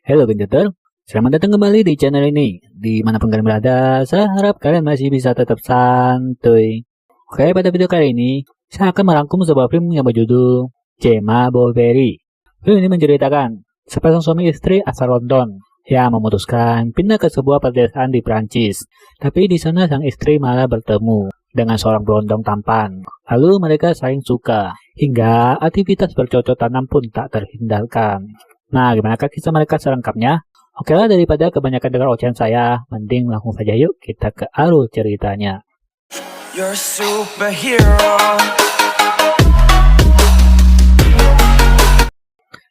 Halo Genjeter, selamat datang kembali di channel ini. Dimanapun kalian berada, saya harap kalian masih bisa tetap santuy. Oke, pada video kali ini, saya akan merangkum sebuah film yang berjudul Gemma Bovary. Film ini menceritakan sepasang suami istri asal London yang memutuskan pindah ke sebuah pedesaan di Prancis. Tapi di sana sang istri malah bertemu dengan seorang berondong tampan. Lalu mereka saling suka, hingga aktivitas bercocok tanam pun tak terhindarkan. Nah, gimana kisah mereka selengkapnya? Oke lah, daripada kebanyakan dengar ocehan saya, mending langsung saja yuk kita ke alur ceritanya. You're a superhero.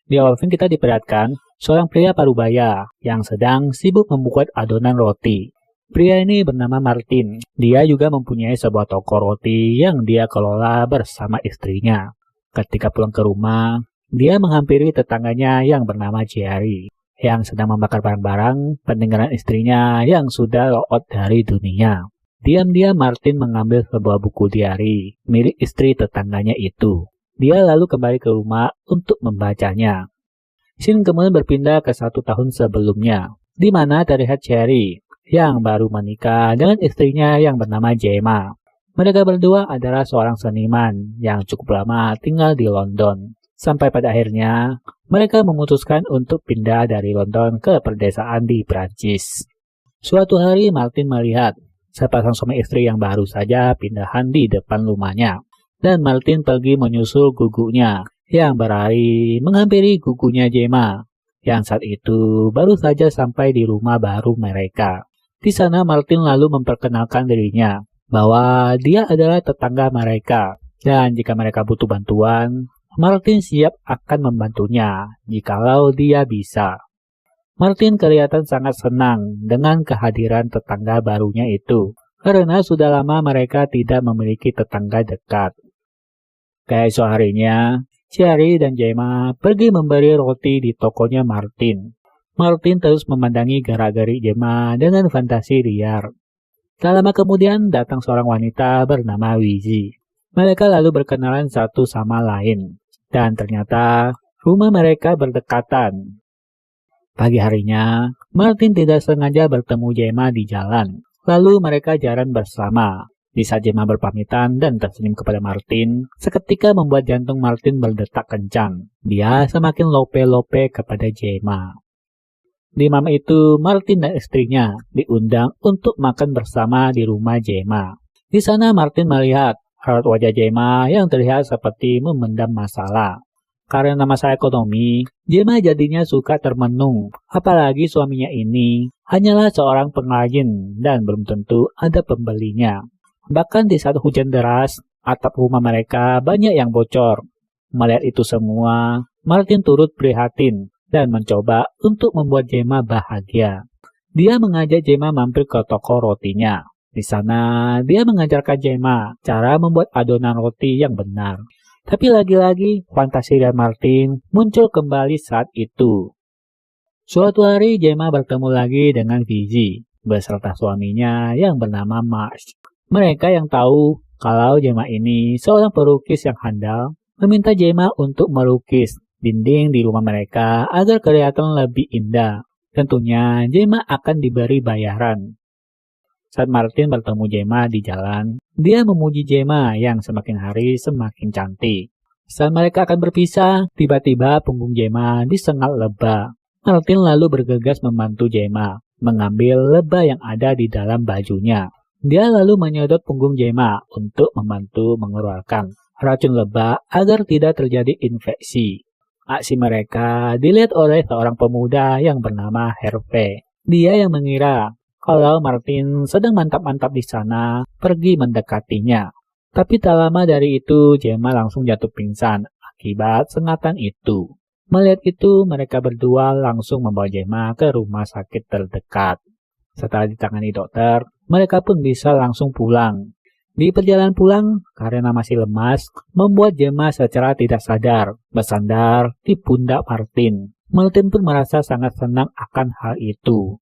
Di awal film kita diperlihatkan seorang pria parubaya yang sedang sibuk membuat adonan roti. Pria ini bernama Martin. Dia juga mempunyai sebuah toko roti yang dia kelola bersama istrinya. Ketika pulang ke rumah, dia menghampiri tetangganya yang bernama Jerry, yang sedang membakar barang-barang peninggalan istrinya yang sudah loot dari dunia. Diam-diam Martin mengambil sebuah buku diari milik istri tetangganya itu. Dia lalu kembali ke rumah untuk membacanya. Scene kemudian berpindah ke 1 tahun sebelumnya, di mana terlihat Jerry yang baru menikah dengan istrinya yang bernama Gemma. Mereka berdua adalah seorang seniman yang cukup lama tinggal di London. Sampai pada akhirnya, mereka memutuskan untuk pindah dari London ke pedesaan di Prancis. Suatu hari, Martin melihat sepasang suami istri yang baru saja pindahan di depan rumahnya. Dan Martin pergi menyusul gugunya, yang berlari menghampiri gugunya Gemma, yang saat itu baru saja sampai di rumah baru mereka. Di sana, Martin lalu memperkenalkan dirinya, bahwa dia adalah tetangga mereka, dan jika mereka butuh bantuan, Martin siap akan membantunya jikalau dia bisa. Martin kelihatan sangat senang dengan kehadiran tetangga barunya itu, karena sudah lama mereka tidak memiliki tetangga dekat. Keesok harinya, Jerry dan Gemma pergi membeli roti di tokonya Martin. Martin terus memandangi gerak-gerik Gemma dengan fantasi liar. Tak lama kemudian datang seorang wanita bernama Wizzy. Mereka lalu berkenalan satu sama lain. Dan ternyata rumah mereka berdekatan. Pagi harinya, Martin tidak sengaja bertemu Gemma di jalan. Lalu mereka jalan bersama. Di saat Gemma berpamitan dan tersenyum kepada Martin, seketika membuat jantung Martin berdetak kencang. Dia semakin lope-lope kepada Gemma. Di malam itu, Martin dan istrinya diundang untuk makan bersama di rumah Gemma. Di sana Martin melihat raut wajah Gemma yang terlihat seperti memendam masalah. Karena masalah ekonomi, Gemma jadinya suka termenung. Apalagi suaminya ini hanyalah seorang pengrajin dan belum tentu ada pembelinya. Bahkan di saat hujan deras, atap rumah mereka banyak yang bocor. Melihat itu semua, Martin turut prihatin dan mencoba untuk membuat Gemma bahagia. Dia mengajak Gemma mampir ke toko rotinya. Di sana, dia mengajarkan Gemma cara membuat adonan roti yang benar. Tapi lagi-lagi, fantasi dan Martin muncul kembali saat itu. Suatu hari, Gemma bertemu lagi dengan Wizzy beserta suaminya yang bernama Marsh. Mereka yang tahu kalau Gemma ini seorang pelukis yang handal, meminta Gemma untuk melukis dinding di rumah mereka agar kelihatan lebih indah. Tentunya, Gemma akan diberi bayaran. Saat Martin bertemu Gemma di jalan, dia memuji Gemma yang semakin hari semakin cantik. Saat mereka akan berpisah, tiba-tiba punggung Gemma disengat lebah. Martin lalu bergegas membantu Gemma mengambil lebah yang ada di dalam bajunya. Dia lalu menyedot punggung Gemma untuk membantu mengeluarkan racun lebah agar tidak terjadi infeksi. Aksi mereka dilihat oleh seorang pemuda yang bernama Hervé. Dia yang mengira kalau Martin sedang mantap-mantap di sana, pergi mendekatinya. Tapi tak lama dari itu, Gemma langsung jatuh pingsan akibat sengatan itu. Melihat itu, mereka berdua langsung membawa Gemma ke rumah sakit terdekat. Setelah ditangani dokter, mereka pun bisa langsung pulang. Di perjalanan pulang, karena masih lemas, membuat Gemma secara tidak sadar bersandar di pundak Martin. Martin pun merasa sangat senang akan hal itu.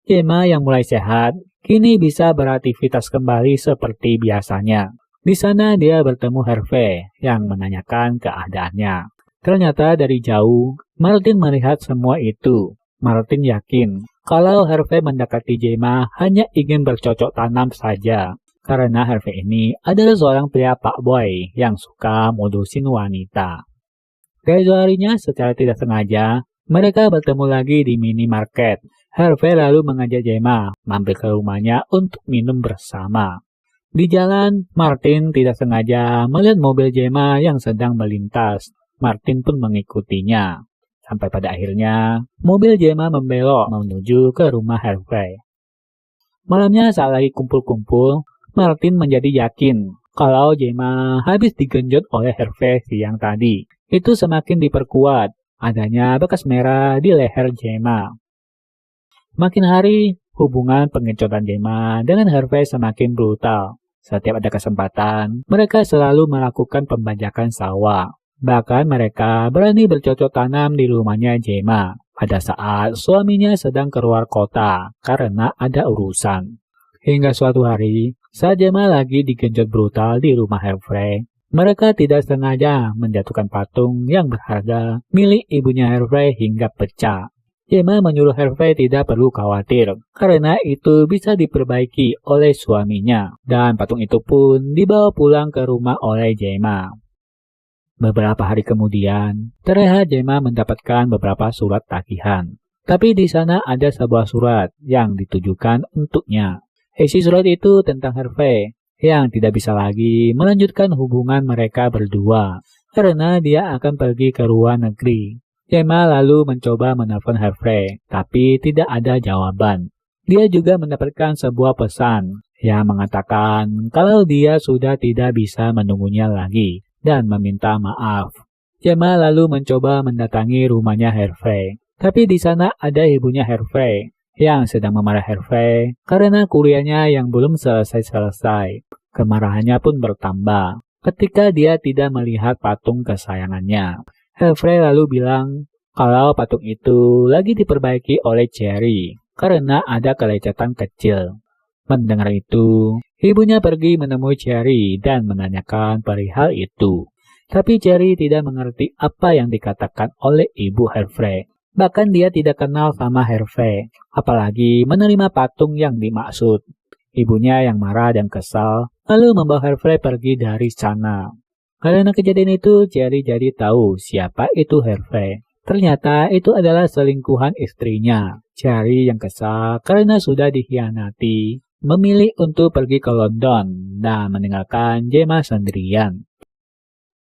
Gemma yang mulai sehat, kini bisa beraktivitas kembali seperti biasanya. Di sana dia bertemu Hervé yang menanyakan keadaannya. Ternyata dari jauh, Martin melihat semua itu. Martin yakin kalau Harvey mendekati Gemma hanya ingin bercocok tanam saja. Karena Harvey ini adalah seorang pria pak boy yang suka modusin wanita. Keesokan harinya secara tidak sengaja, mereka bertemu lagi di minimarket. Harvey lalu mengajak Gemma mampir ke rumahnya untuk minum bersama. Di jalan, Martin tidak sengaja melihat mobil Gemma yang sedang melintas. Martin pun mengikutinya. Sampai pada akhirnya, mobil Gemma membelok menuju ke rumah Harvey. Malamnya saat lagi kumpul-kumpul, Martin menjadi yakin kalau Gemma habis digenjot oleh Harvey siang tadi. Itu semakin diperkuat adanya bekas merah di leher Gemma. Makin hari, hubungan pengecotan Gemma dengan Harvey semakin brutal. Setiap ada kesempatan, mereka selalu melakukan pembajakan sawah. Bahkan mereka berani bercocok tanam di rumahnya Gemma pada saat suaminya sedang keluar kota karena ada urusan. Hingga suatu hari, saat Gemma lagi digenjot brutal di rumah Harvey, mereka tidak sengaja menjatuhkan patung yang berharga milik ibunya Harvey hingga pecah. Gemma menyuruh Harvey tidak perlu khawatir, karena itu bisa diperbaiki oleh suaminya, dan patung itu pun dibawa pulang ke rumah oleh Gemma. Beberapa hari kemudian, terlihat Gemma mendapatkan beberapa surat tagihan. Tapi di sana ada sebuah surat yang ditujukan untuknya. Isi surat itu tentang Harvey, yang tidak bisa lagi melanjutkan hubungan mereka berdua, karena dia akan pergi ke luar negeri. Gemma lalu mencoba menelpon Harvey, tapi tidak ada jawaban. Dia juga mendapatkan sebuah pesan yang mengatakan kalau dia sudah tidak bisa menunggunya lagi dan meminta maaf. Gemma lalu mencoba mendatangi rumahnya Harvey, tapi di sana ada ibunya Harvey yang sedang memarah Harvey karena kuliahnya yang belum selesai-selesai. Kemarahannya pun bertambah ketika dia tidak melihat patung kesayangannya. Harvey lalu bilang kalau patung itu lagi diperbaiki oleh Cherry karena ada kelecatan kecil. Mendengar itu, ibunya pergi menemui Cherry dan menanyakan perihal itu. Tapi Cherry tidak mengerti apa yang dikatakan oleh ibu Harvey. Bahkan dia tidak kenal sama Harvey, apalagi menerima patung yang dimaksud. Ibunya yang marah dan kesal, lalu membawa Harvey pergi dari sana. Karena kejadian itu, Cherry jadi tahu siapa itu Harvey. Ternyata itu adalah selingkuhan istrinya. Cherry yang kesal karena sudah dikhianati, memilih untuk pergi ke London dan meninggalkan Gemma sendirian.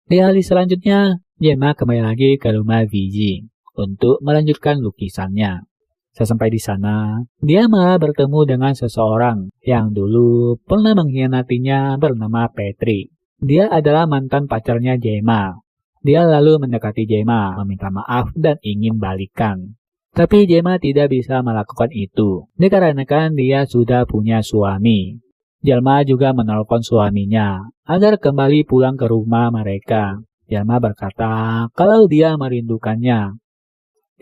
Di hari selanjutnya, Gemma kembali lagi ke rumah Vigi untuk melanjutkan lukisannya. Sesampai di sana, dia malah bertemu dengan seseorang yang dulu pernah mengkhianatinya bernama Patrick. Dia adalah mantan pacarnya Gemma. Dia lalu mendekati Gemma, meminta maaf dan ingin balikan. Tapi Gemma tidak bisa melakukan itu, dikarenakan dia sudah punya suami. Gemma juga menelpon suaminya agar kembali pulang ke rumah mereka. Gemma berkata kalau dia merindukannya.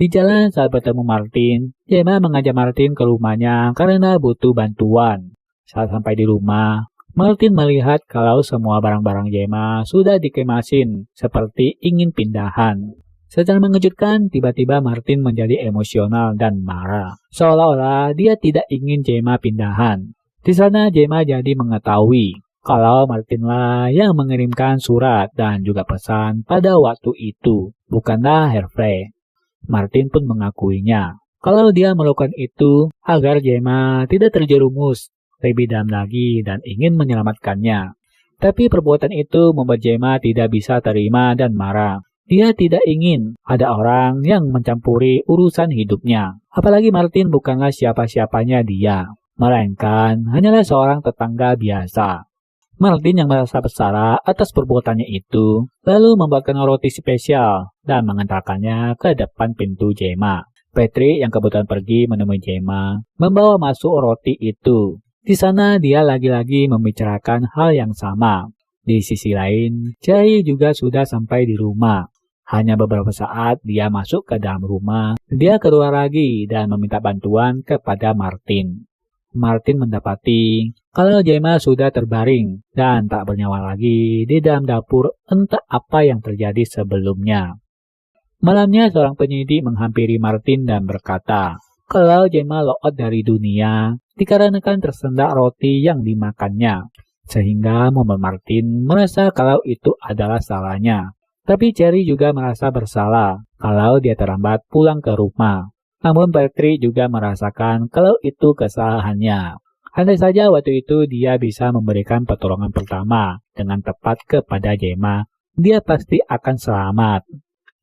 Di jalan saat bertemu Martin, Gemma mengajak Martin ke rumahnya karena butuh bantuan. Saat sampai di rumah, Martin melihat kalau semua barang-barang Gemma sudah dikemasin seperti ingin pindahan. Secara mengejutkan, tiba-tiba Martin menjadi emosional dan marah. Seolah-olah dia tidak ingin Gemma pindahan. Di sana Gemma jadi mengetahui kalau Martinlah yang mengirimkan surat dan juga pesan pada waktu itu, bukanlah Harvey. Martin pun mengakuinya kalau dia melakukan itu agar Gemma tidak terjerumus lebih dalam lagi dan ingin menyelamatkannya. Tapi perbuatan itu membuat Gemma tidak bisa terima dan marah. Dia tidak ingin ada orang yang mencampuri urusan hidupnya. Apalagi Martin bukanlah siapa-siapanya dia, melainkan hanyalah seorang tetangga biasa. Martin yang merasa bersalah atas perbuatannya itu, lalu membuatkan roti spesial dan mengantarkannya ke depan pintu Gemma. Patrick yang kebetulan pergi menemui Gemma, membawa masuk roti itu. Di sana dia lagi-lagi membicarakan hal yang sama. Di sisi lain, Cherry juga sudah sampai di rumah. Hanya beberapa saat dia masuk ke dalam rumah, dia keluar lagi dan meminta bantuan kepada Martin. Martin mendapati kalau Gemma sudah terbaring dan tak bernyawa lagi di dalam dapur, entah apa yang terjadi sebelumnya. Malamnya seorang penyidik menghampiri Martin dan berkata, kalau Gemma logout dari dunia dikarenakan tersendak roti yang dimakannya, sehingga Momen Martin merasa kalau itu adalah salahnya. Tapi Cherry juga merasa bersalah kalau dia terlambat pulang ke rumah. Namun Patrick juga merasakan kalau itu kesalahannya. Andai saja waktu itu dia bisa memberikan pertolongan pertama dengan tepat kepada Gemma, dia pasti akan selamat.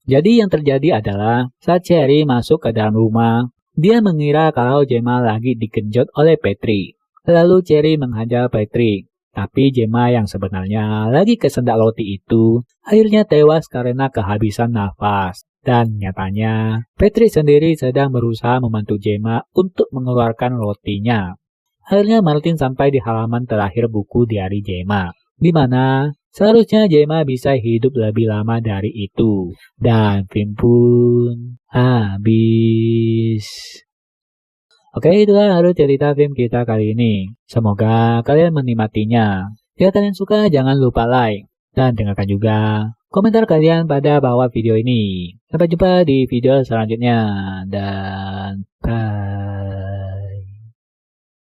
Jadi yang terjadi adalah saat Cherry masuk ke dalam rumah, dia mengira kalau Gemma lagi digenjot oleh Patrick. Lalu Cherry menghajar Patrick. Tapi Gemma yang sebenarnya lagi kesendak roti itu akhirnya tewas karena kehabisan nafas. Dan nyatanya Patrick sendiri sedang berusaha membantu Gemma untuk mengeluarkan rotinya. Akhirnya Martin sampai di halaman terakhir buku diari Gemma, di mana seharusnya Gemma bisa hidup lebih lama dari itu. Dan film pun habis. Oke, itulah alur cerita film kita kali ini. Semoga kalian menikmatinya. Jika kalian suka, jangan lupa like. Dan dengarkan juga komentar kalian pada bawah video ini. Sampai jumpa di video selanjutnya. Dan bye.